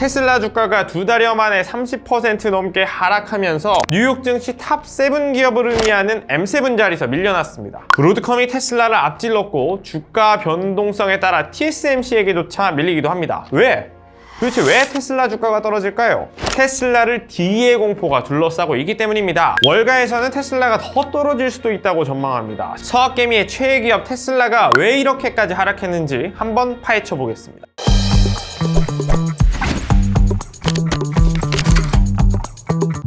테슬라 주가가 2달여 만에 30% 넘게 하락하면서 뉴욕 증시 탑 7 기업을 의미하는 M7 자리에서 밀려났습니다. 브로드컴이 테슬라를 앞질렀고 주가 변동성에 따라 TSMC에게조차 밀리기도 합니다. 도대체 왜 테슬라 주가가 떨어질까요? 테슬라를 D의 공포가 둘러싸고 있기 때문입니다. 월가에서는 테슬라가 더 떨어질 수도 있다고 전망합니다. 서학개미의 최애 기업 테슬라가 왜 이렇게까지 하락했는지 한번 파헤쳐 보겠습니다.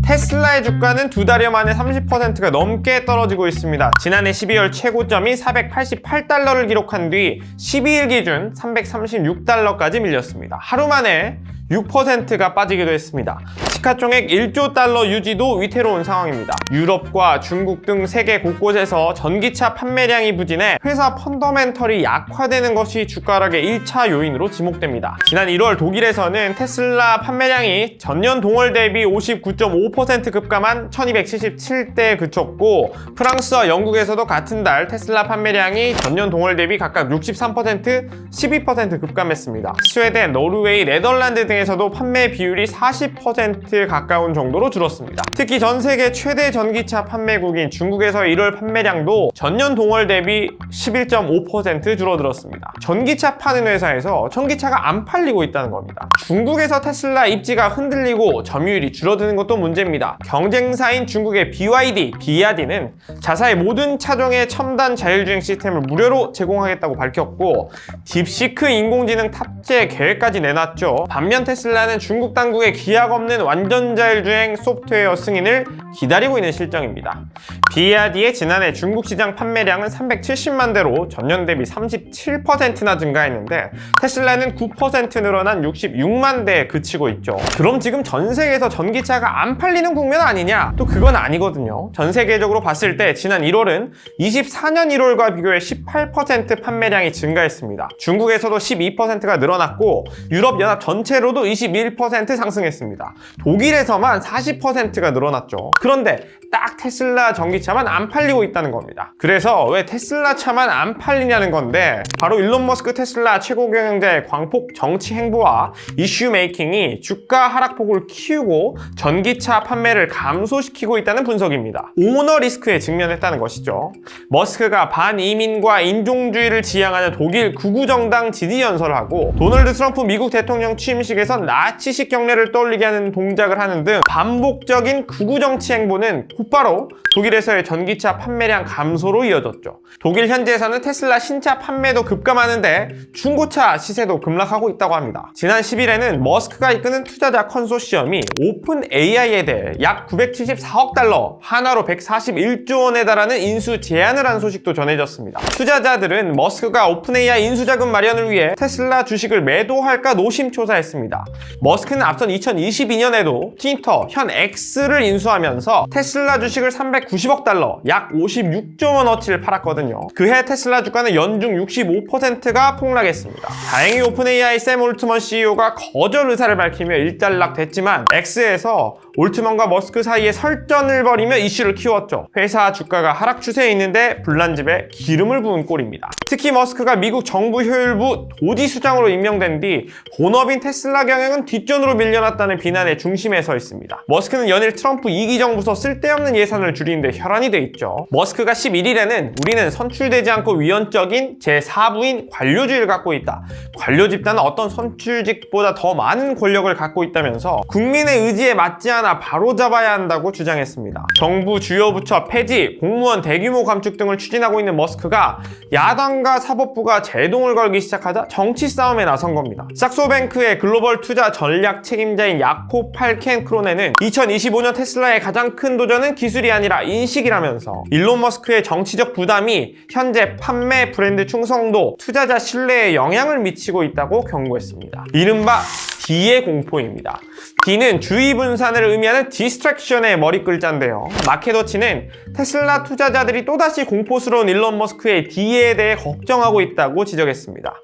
테슬라의 주가는 2달여 만에 30%가 넘게 떨어지고 있습니다. 지난해 12월 최고점이 488달러를 기록한 뒤 12일 기준 336달러까지 밀렸습니다. 하루 만에 6%가 빠지기도 했습니다. 시가총액 1조 달러 유지도 위태로운 상황입니다. 유럽과 중국 등 세계 곳곳에서 전기차 판매량이 부진해 회사 펀더멘털이 약화되는 것이 주가 하락의 1차 요인으로 지목됩니다. 지난 1월 독일에서는 테슬라 판매량이 전년 동월 대비 59.5% 급감한 1277대에 그쳤고, 프랑스와 영국에서도 같은 달 테슬라 판매량이 전년 동월 대비 각각 63%, 12% 급감했습니다. 스웨덴, 노르웨이, 네덜란드 등에서도 판매 비율이 40% 가까운 정도로 줄었습니다. 특히 전 세계 최대 전기차 판매국인 중국에서의 1월 판매량도 전년 동월 대비 11.5% 줄어들었습니다. 전기차 파는 회사에서 전기차가 안 팔리고 있다는 겁니다. 중국에서 테슬라 입지가 흔들리고 점유율이 줄어드는 것도 문제입니다. 경쟁사인 중국의 BYD, 비야디는 자사의 모든 차종의 첨단 자율주행 시스템을 무료로 제공하겠다고 밝혔고, 딥시크 인공지능 탑재 계획까지 내놨죠. 반면 테슬라는 중국 당국의 기약 없는 완전 자율주행 소프트웨어 승인을 기다리고 있는 실정입니다. 비야디의 지난해 중국 시장 판매량은 370만 대로 전년 대비 37%나 증가했는데, 테슬라는 9% 늘어난 66만 대에 그치고 있죠. 그럼 지금 전 세계에서 전기차가 안 팔리는 국면 아니냐? 또 그건 아니거든요. 전 세계적으로 봤을 때 지난 1월은 24년 1월과 비교해 18% 판매량이 증가했습니다. 중국에서도 12%가 늘어났고, 유럽연합 전체로도 21% 상승했습니다. 독일에서만 40%가 늘어났죠. 그런데 딱 테슬라 전기차만 안 팔리고 있다는 겁니다. 그래서 왜 테슬라 차만 안 팔리냐는 건데, 바로 일론 머스크 테슬라 최고 경영자의 광폭 정치 행보와 이슈 메이킹이 주가 하락폭을 키우고 전기차 판매를 감소시키고 있다는 분석입니다. 오너 리스크에 직면했다는 것이죠. 머스크가 반이민과 인종주의를 지향하는 독일 극우정당 지지 연설을 하고, 도널드 트럼프 미국 대통령 취임식에서 나치식 경례를 떠올리게 하는 동작을 하는 등 반복적인 극우 정치 행보는 곧바로 독일에서의 전기차 판매량 감소로 이어졌죠. 독일 현지에서는 테슬라 신차 판매도 급감하는데 중고차 시세도 급락하고 있다고 합니다. 지난 10일에는 머스크가 이끄는 투자자 컨소시엄이 오픈 AI에 대해 약 974억 달러, 한화로 141조 원에 달하는 인수 제안을 한 소식도 전해졌습니다. 투자자들은 머스크가 오픈 AI 인수자금 마련을 위해 테슬라 주식을 매도할까 노심초사했습니다. 머스크는 앞선 2022년에도 트위터 현 X를 인수하면서 테슬라 주식을 390억 달러, 약 56조 원어치를 팔았거든요. 그해 테슬라 주가는 연중 65%가 폭락했습니다. 다행히 오픈 AI 샘 올트먼 CEO가 거절 의사를 밝히며 일단락됐지만, X에서 올트먼과 머스크 사이에 설전을 벌이며 이슈를 키웠죠. 회사 주가가 하락 추세에 있는데 불난 집에 기름을 부은 꼴입니다. 특히 머스크가 미국 정부 효율부 도지수장으로 임명된 뒤 본업인 테슬라 경영은 뒷전으로 밀려났다는 비난의 중심에 서 있습니다. 머스크는 연일 트럼프 2기 정부서 쓸데없는 예산을 줄이는데 혈안이 돼 있죠. 머스크가 11일에는 우리는 선출되지 않고 위헌적인 제4부인 관료주의를 갖고 있다. 관료 집단은 어떤 선출직보다 더 많은 권력을 갖고 있다면서 국민의 의지에 맞지 않아 바로잡아야 한다고 주장했습니다. 정부 주요 부처 폐지, 공무원 대규모 감축 등을 추진하고 있는 머스크가 야당과 사법부가 제동을 걸기 시작하자 정치 싸움에 나선 겁니다. saksobank의 글로벌 투자 전략 책임자인 야콥 팔켄 크로네는 2025년 테슬라의 가장 큰 도전은 기술이 아니라 인식이라면서 일론 머스크의 정치적 부담이 현재 판매 브랜드 충성도, 투자자 신뢰에 영향을 미치고 있다고 경고했습니다. 이른바 D의 공포입니다. D는 주의 분산을 의미하는 디스트랙션의 머리 글자인데요. 마켓워치는 테슬라 투자자들이 또다시 공포스러운 일론 머스크의 D에 대해 걱정하고 있다고 지적했습니다.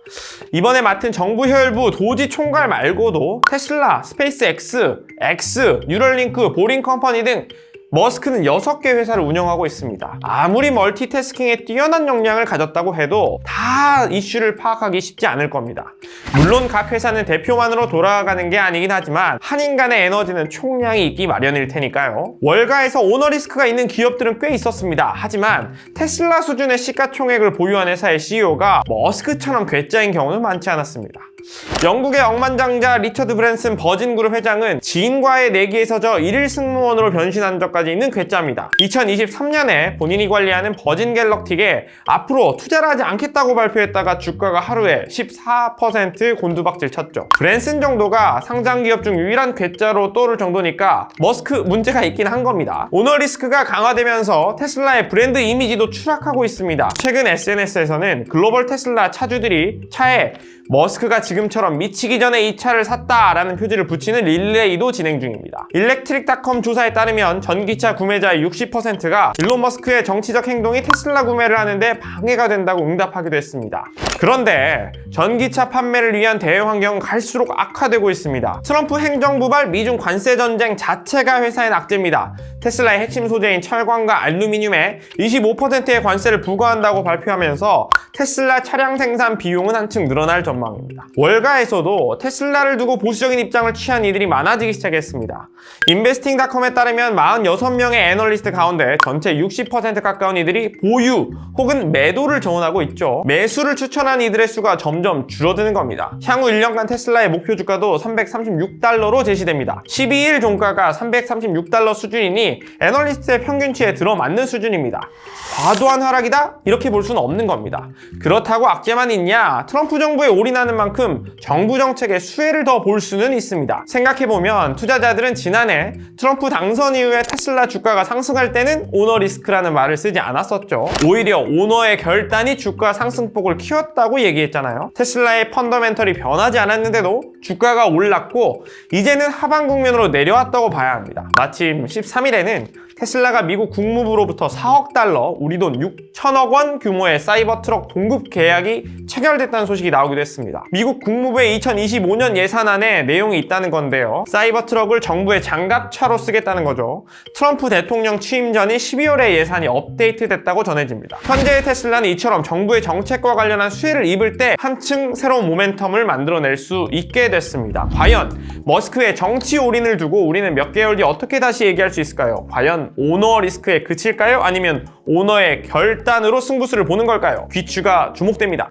이번에 맡은 정부 효율부 도지 총괄 말고도 테슬라, 스페이스X, X, 뉴럴링크, 보링 컴퍼니 등 머스크는 6개 회사를 운영하고 있습니다. 아무리 멀티태스킹에 뛰어난 역량을 가졌다고 해도 다 이슈를 파악하기 쉽지 않을 겁니다. 물론 각 회사는 대표만으로 돌아가는 게 아니긴 하지만 한 인간의 에너지는 총량이 있기 마련일 테니까요. 월가에서 오너 리스크가 있는 기업들은 꽤 있었습니다. 하지만 테슬라 수준의 시가총액을 보유한 회사의 CEO가 머스크처럼 괴짜인 경우는 많지 않았습니다. 영국의 억만장자 리처드 브랜슨 버진그룹 회장은 지인과의 내기에서 져 1일 승무원으로 변신한 적까지 있는 괴짜입니다. 2023년에 본인이 관리하는 버진 갤럭틱에 앞으로 투자를 하지 않겠다고 발표했다가 주가가 하루에 14% 곤두박질 쳤죠. 브랜슨 정도가 상장기업 중 유일한 괴짜로 떠오를 정도니까 머스크 문제가 있긴 한 겁니다. 오너 리스크가 강화되면서 테슬라의 브랜드 이미지도 추락하고 있습니다. 최근 SNS에서는 글로벌 테슬라 차주들이 차에 머스크가 지금처럼 미치기 전에 이 차를 샀다라는 표지를 붙이는 릴레이도 진행 중입니다. 일렉트릭닷컴 조사에 따르면 전기차 구매자의 60%가 일론 머스크의 정치적 행동이 테슬라 구매를 하는데 방해가 된다고 응답하기도 했습니다. 그런데 전기차 판매를 위한 대외 환경은 갈수록 악화되고 있습니다. 트럼프 행정부발 미중 관세 전쟁 자체가 회사의 악재입니다. 테슬라의 핵심 소재인 철광과 알루미늄에 25%의 관세를 부과한다고 발표하면서 테슬라 차량 생산 비용은 한층 늘어날 전망입니다. 월가에서도 테슬라를 두고 보수적인 입장을 취한 이들이 많아지기 시작했습니다. 인베스팅닷컴에 따르면 46명의 애널리스트 가운데 전체 60% 가까운 이들이 보유 혹은 매도를 정언하고 있죠. 매수를 추천한 이들의 수가 점점 줄어드는 겁니다. 향후 1년간 테슬라의 목표 주가도 336달러로 제시됩니다. 12일 종가가 336달러 수준이니 애널리스트의 평균치에 들어맞는 수준입니다. 과도한 하락이다? 이렇게 볼 수는 없는 겁니다. 그렇다고 악재만 있냐? 트럼프 정부에 올인하는 만큼 정부 정책의 수혜를 더 볼 수는 있습니다. 생각해보면 투자자들은 지난해 트럼프 당선 이후에 테슬라 주가가 상승할 때는 오너 리스크라는 말을 쓰지 않았었죠. 오히려 오너의 결단이 주가 상승폭을 키웠다고 얘기했잖아요. 테슬라의 펀더멘털이 변하지 않았는데도 주가가 올랐고 이제는 하방 국면으로 내려왔다고 봐야 합니다. 마침 13일에는 테슬라가 미국 국무부로부터 4억 달러, 우리 돈 6천억 원 규모의 사이버 트럭 공급 계약이 체결됐다는 소식이 나오기도 했습니다. 미국 국무부의 2025년 예산안에 내용이 있다는 건데요. 사이버 트럭을 정부의 장갑차로 쓰겠다는 거죠. 트럼프 대통령 취임 전인 12월에 예산이 업데이트됐다고 전해집니다. 현재의 테슬라는 이처럼 정부의 정책과 관련한 수혜를 입을 때 한층 새로운 모멘텀을 만들어낼 수 있게 됐습니다. 과연 머스크의 정치 올인을 두고 우리는 몇 개월 뒤 어떻게 다시 얘기할 수 있을까요? 과연 오너 리스크에 그칠까요? 아니면 오너의 결단으로 승부수를 보는 걸까요? 귀추가 주목됩니다.